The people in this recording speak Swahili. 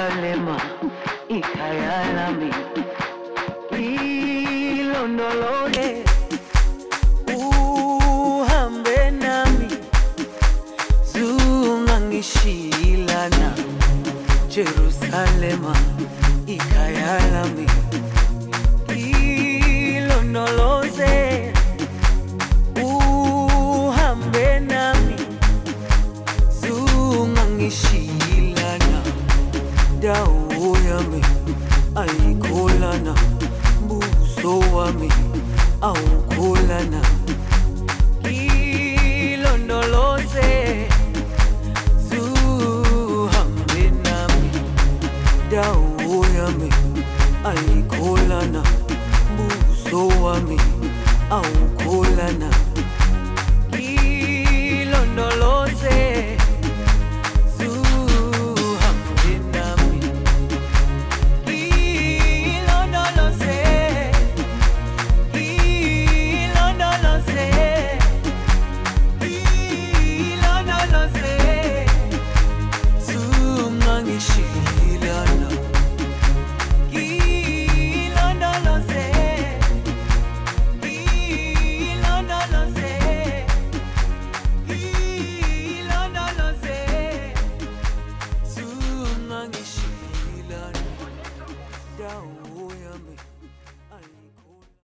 Jerusalema ikhaya lami ilondoloze uhambe nami zungangishilana Jerusalema ikhaya lami ilondoloze uhambe nami zungangishilana dawo yami ayikholana buso wami awukholana ilondoloze zuhambe nami dawo yami ayikholana buso wami awukholana